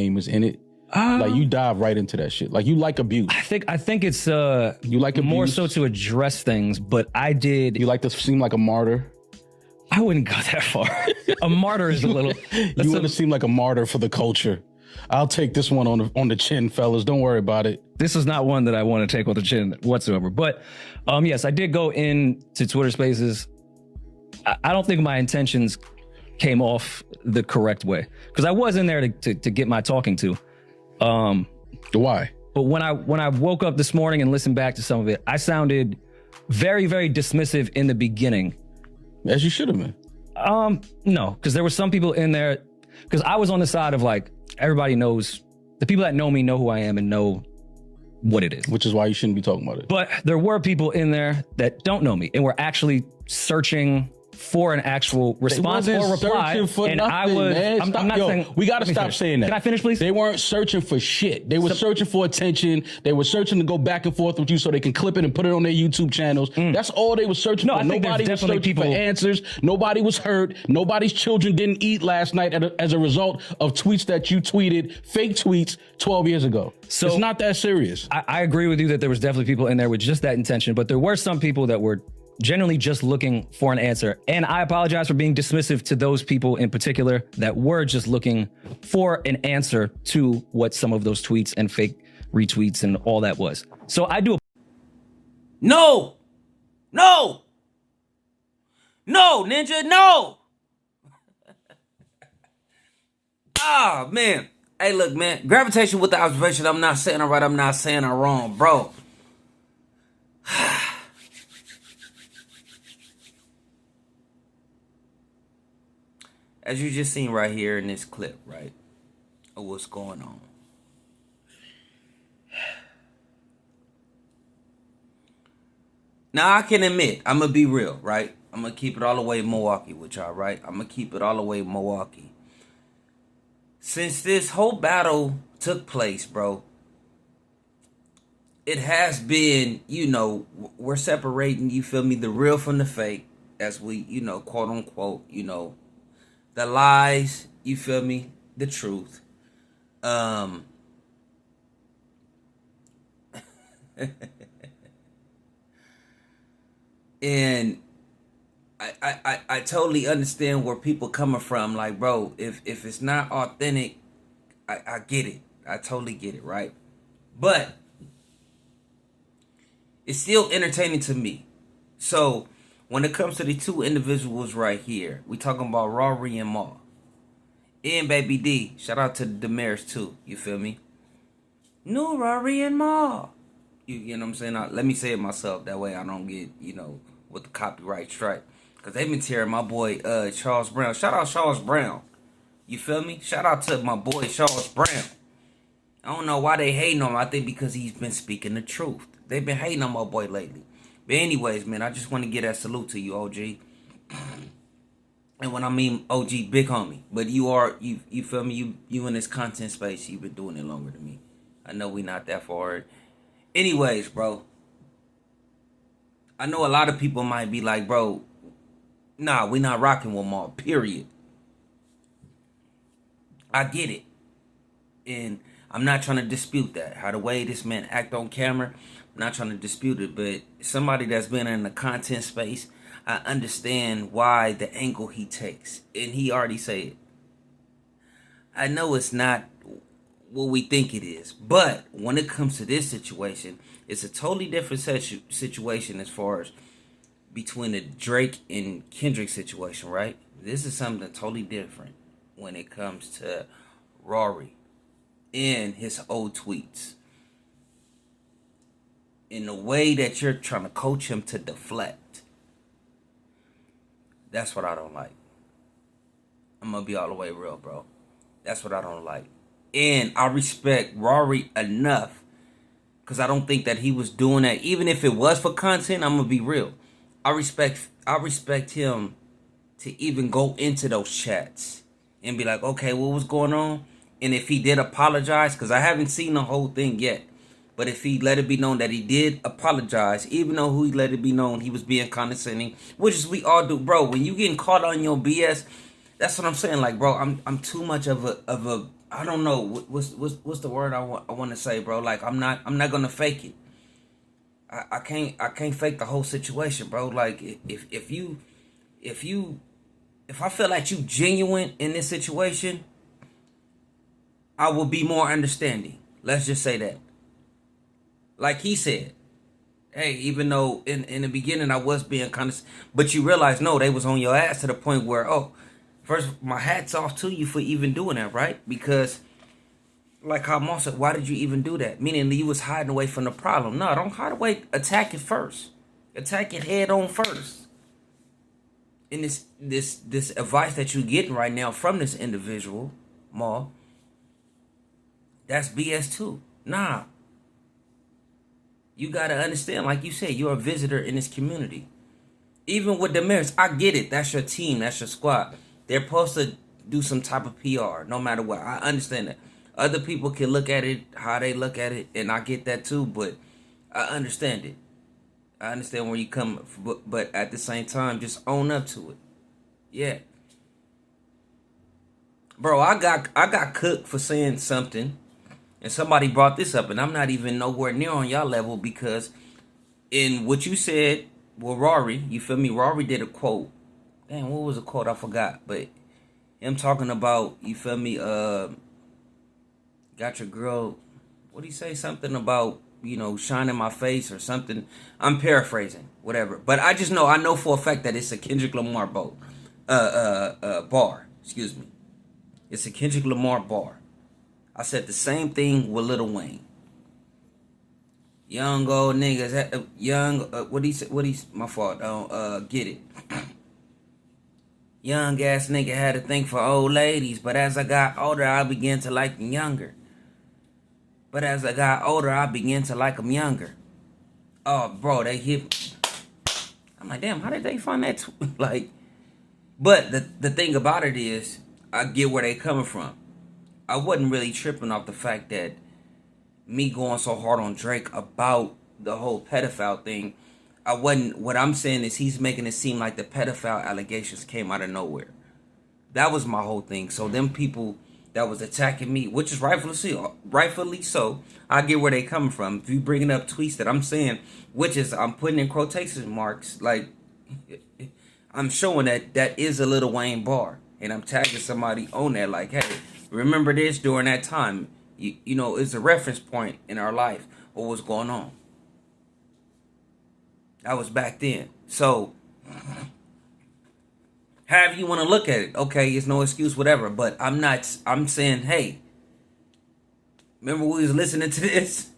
name is in it. Like you dive right into that shit. Like you like abuse. I think it's you like abuse? More so to address things, but I did. You like to seem like a martyr? I wouldn't go that far. A martyr is a little. You want to seem like a martyr for the culture. I'll take this one on the chin, fellas. Don't worry about it. This is not one that I want to take on the chin whatsoever. But yes, I did go into Twitter Spaces. I don't think my intentions came off the correct way because I was in there to get my talking to. Why? But when I woke up this morning and listened back to some of it, I sounded very, very dismissive in the beginning. As you should have been. No, because there were some people in there, because I was on the side of like, everybody knows, the people that know me know who I am and know what it is. Which is why you shouldn't be talking about it. But there were people in there that don't know me and were actually searching for an actual response or reply. And nothing, I was, man. I'm not saying. We got to stop saying that. Can I finish, please? They weren't searching for shit. They were searching for attention. They were searching to go back and forth with you so they can clip it and put it on their YouTube channels. That's all they were searching for. Nobody was searching for answers. Nobody was hurt. Nobody's children didn't eat last night as a result of tweets that you tweeted, fake tweets 12 years ago. So it's not that serious. I agree with you that there was definitely people in there with just that intention, but there were some people that were generally just looking for an answer. And I apologize for being dismissive to those people in particular that were just looking for an answer to what some of those tweets and fake retweets and all that was. So I do. No, Ninja, no. Ah, man. Hey, look, man. Gravitation with the observation. I'm not saying I'm right. I'm not saying I'm wrong, bro. As you just seen right here in this clip, right, of what's going on. Now, I can admit, I'm going to be real, right? I'm going to keep it all the way Milwaukee with y'all, right? I'm going to keep it all the way Milwaukee. Since this whole battle took place, bro, it has been, you know, we're separating, you feel me, the real from the fake, as we, you know, quote unquote, you know, the lies, you feel me, the truth. And I totally understand where people coming from. Like, bro, if it's not authentic, I get it. I totally get it, right? But it's still entertaining to me. So when it comes to the two individuals right here, we talking about Rory and Mal. And Baby D, shout out to Demaris too, you feel me? No, Rory and Mal. You know what I'm saying? Let me say it myself, that way I don't get, you know, with the copyright strike. Because they've been tearing my boy Charles Brown. Shout out Charles Brown. You feel me? Shout out to my boy Charles Brown. I don't know why they hating on him. I think because he's been speaking the truth. They've been hating on my boy lately. But anyways, man, I just want to give that salute to you, OG. And when I mean OG, big homie. But you feel me? You in this content space, you've been doing it longer than me. I know we not that far. Anyways, bro. I know a lot of people might be like, bro, nah, we not rocking with Mal, period. I get it. And I'm not trying to dispute that. How the way this man act on camera, I'm not trying to dispute it. But somebody that's been in the content space, I understand why the angle he takes. And he already said it. I know it's not what we think it is. But when it comes to this situation, it's a totally different situation as far as between the Drake and Kendrick situation, right? This is something totally different when it comes to Rory and his old tweets. In the way that you're trying to coach him to deflect. That's what I don't like. I'm going to be all the way real, bro. That's what I don't like. And I respect Rory enough because I don't think that he was doing that. Even if it was for content, I'm going to be real. I respect him to even go into those chats and be like, okay, what was going on? And if he did apologize, because I haven't seen the whole thing yet, but if he let it be known that he did apologize, even though he let it be known he was being condescending, which is we all do, bro. When you getting caught on your BS, that's what I'm saying. Like, bro, I'm too much of a I don't know what's the word I want to say, bro. Like I'm not gonna fake it. I can't fake the whole situation, bro. Like if I feel like you genuine in this situation, I will be more understanding. Let's just say that. Like he said, hey, even though in the beginning I was being kind of, but you realize no, they was on your ass to the point where, oh, first my hat's off to you for even doing that, right? Because like how Moss said, why did you even do that? Meaning you was hiding away from the problem. No, don't hide away. Attack it first. Attack it head on first. And this advice that you're getting right now from this individual, Maul, that's BS too. Nah. You gotta understand, like you said, you're a visitor in this community. Even with Demaris, I get it. That's your team. That's your squad. They're supposed to do some type of PR, no matter what. I understand that. Other people can look at it how they look at it, and I get that too, but I understand it. I understand where you come from, but at the same time, just own up to it. Yeah. Bro, I got cooked for saying something, and somebody brought this up, and I'm not even nowhere near on y'all level because in what you said, well, Rory, you feel me? Rory did a quote. Damn, what was the quote? I forgot, but him talking about, you feel me, got your girl, what do you say? Something about, shining my face or something. I'm paraphrasing, whatever. But I know for a fact that it's a Kendrick Lamar bar. Excuse me. It's a Kendrick Lamar bar. I said the same thing with Lil Wayne. Young old niggas, my fault, get it. Young ass nigga had a thing for old ladies, but as I got older, I began to like them younger. But as I got older, I began to like them younger. Oh, bro, they hit. I'm like, damn, how did they find that? But the thing about it is, I get where they coming from. I wasn't really tripping off the fact that me going so hard on Drake about the whole pedophile thing. What I'm saying is he's making it seem like the pedophile allegations came out of nowhere. That was my whole thing. So them people that was attacking me, which is rightfully so, I get where they coming from. If you bringing up tweets that I'm saying, which is I'm putting in quotation marks, like I'm showing that is a Lil Wayne bar, and I'm tagging somebody on that, like, hey, remember this during that time. You know, it's a reference point in our life what was going on. That was back then. So, however you want to look at it, okay, it's no excuse, whatever. But I'm saying, hey, remember we was listening to this?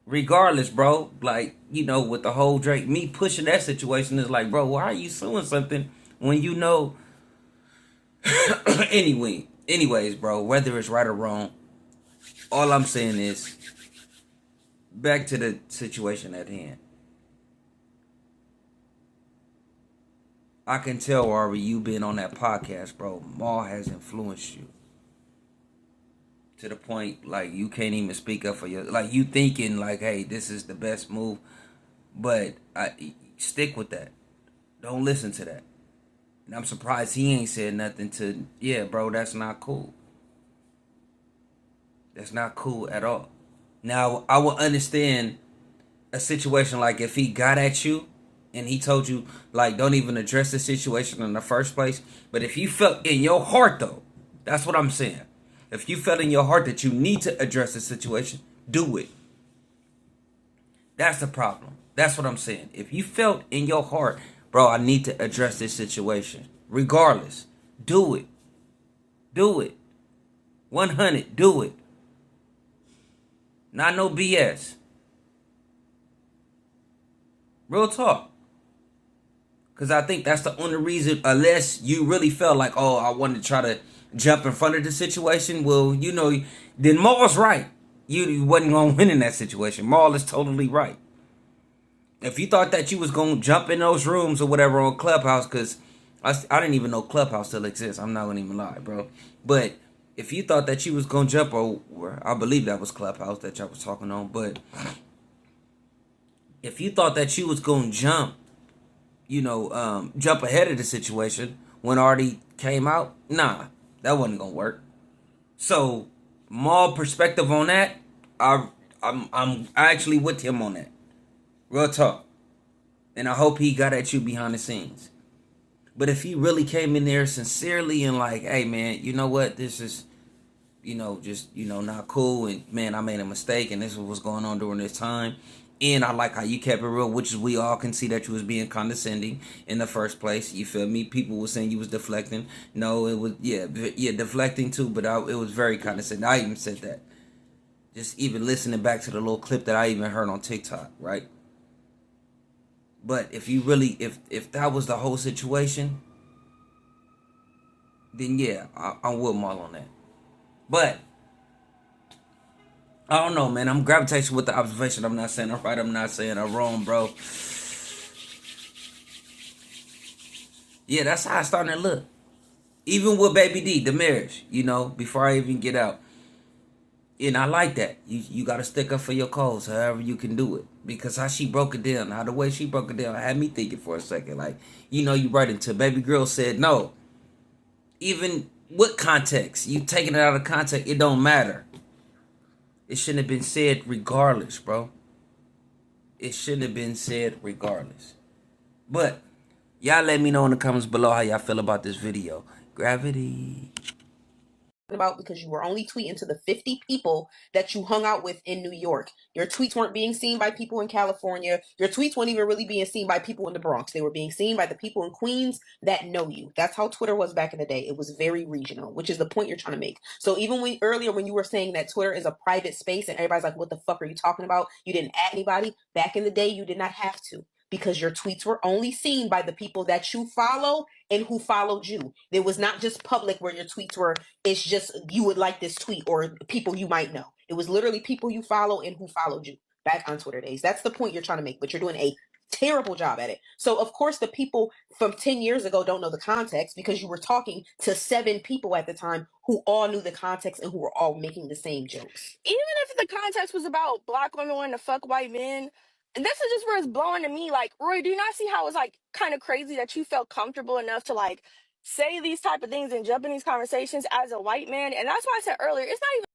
Regardless, bro, like, with the whole Drake, me pushing that situation is like, bro, why are you suing something when you know? Anyways, bro, whether it's right or wrong, all I'm saying is, back to the situation at hand. I can tell, Rory, you being on that podcast, bro, Maul has influenced you. To the point, like, you can't even speak up for your... Like, you thinking, like, hey, this is the best move. But stick with that. Don't listen to that. And I'm surprised he ain't said nothing to... Yeah, bro, that's not cool. That's not cool at all. Now, I will understand a situation like if he got at you and he told you, like, don't even address the situation in the first place. But if you felt in your heart, though, that's what I'm saying. If you felt in your heart that you need to address the situation, do it. That's the problem. That's what I'm saying. If you felt in your heart, bro, I need to address this situation. Regardless, do it. Do it. 100, do it. Not no BS. Real talk. Because I think that's the only reason, unless you really felt like, oh, I wanted to try to jump in front of the situation. Well, then Maul's right. You wasn't going to win in that situation. Maul is totally right. If you thought that you was going to jump in those rooms or whatever on Clubhouse, because I didn't even know Clubhouse still exists. I'm not going to even lie, bro. But if you thought that you was going to jump over, I believe that was Clubhouse that y'all was talking on. But if you thought that you was going to jump ahead of the situation when it already came out, nah. That wasn't gonna work. So, Mal perspective on that, I'm actually with him on that. Real talk. And I hope he got at you behind the scenes. But if he really came in there sincerely and like, hey man, you know what, this is, just, not cool, and man, I made a mistake and this is what's going on during this time. And I like how you kept it real, which is we all can see that you was being condescending in the first place. You feel me? People were saying you was deflecting. No, it was deflecting too, but it was very condescending. I even said that. Just even listening back to the little clip that I even heard on TikTok, right? But if you really, if that was the whole situation, then yeah, I'm with Mal on that. But I don't know, man. I'm gravitating with the observation. I'm not saying I'm right. I'm not saying I'm wrong, bro. Yeah, that's how it's starting to look. Even with Baby D, Demaris, before I even get out. And I like that. You got to stick up for your cause, however you can do it. Because how she broke it down, the way she broke it down, had me thinking for a second. Like, you right into Baby Girl said no. Even with context, you taking it out of context, it don't matter. It shouldn't have been said regardless, bro. It shouldn't have been said regardless. But y'all let me know in the comments below how y'all feel about this video. Gravity. About because you were only tweeting to the 50 people that you hung out with in New York. Your tweets weren't being seen by people in California. Your tweets weren't even really being seen by people in the Bronx. They were being seen by the people in Queens that know you. That's how Twitter was back in the day. It was very regional, which is the point you're trying to make. So even when earlier when you were saying that Twitter is a private space and everybody's like, what the fuck are you talking about? You didn't add anybody. Back in the day, you did not have to, because your tweets were only seen by the people that you follow and who followed you. It was not just public where your tweets were, it's just you would like this tweet or people you might know. It was literally people you follow and who followed you back on Twitter days. That's the point you're trying to make, but you're doing a terrible job at it. So of course the people from 10 years ago don't know the context, because you were talking to 7 people at the time who all knew the context and who were all making the same jokes. Even if the context was about black women wanting to fuck white men, and this is just where it's blowing to me. Like, Roy, do you not see how it's like kind of crazy that you felt comfortable enough to like say these type of things and jump in these conversations as a white man? And that's why I said earlier, it's not even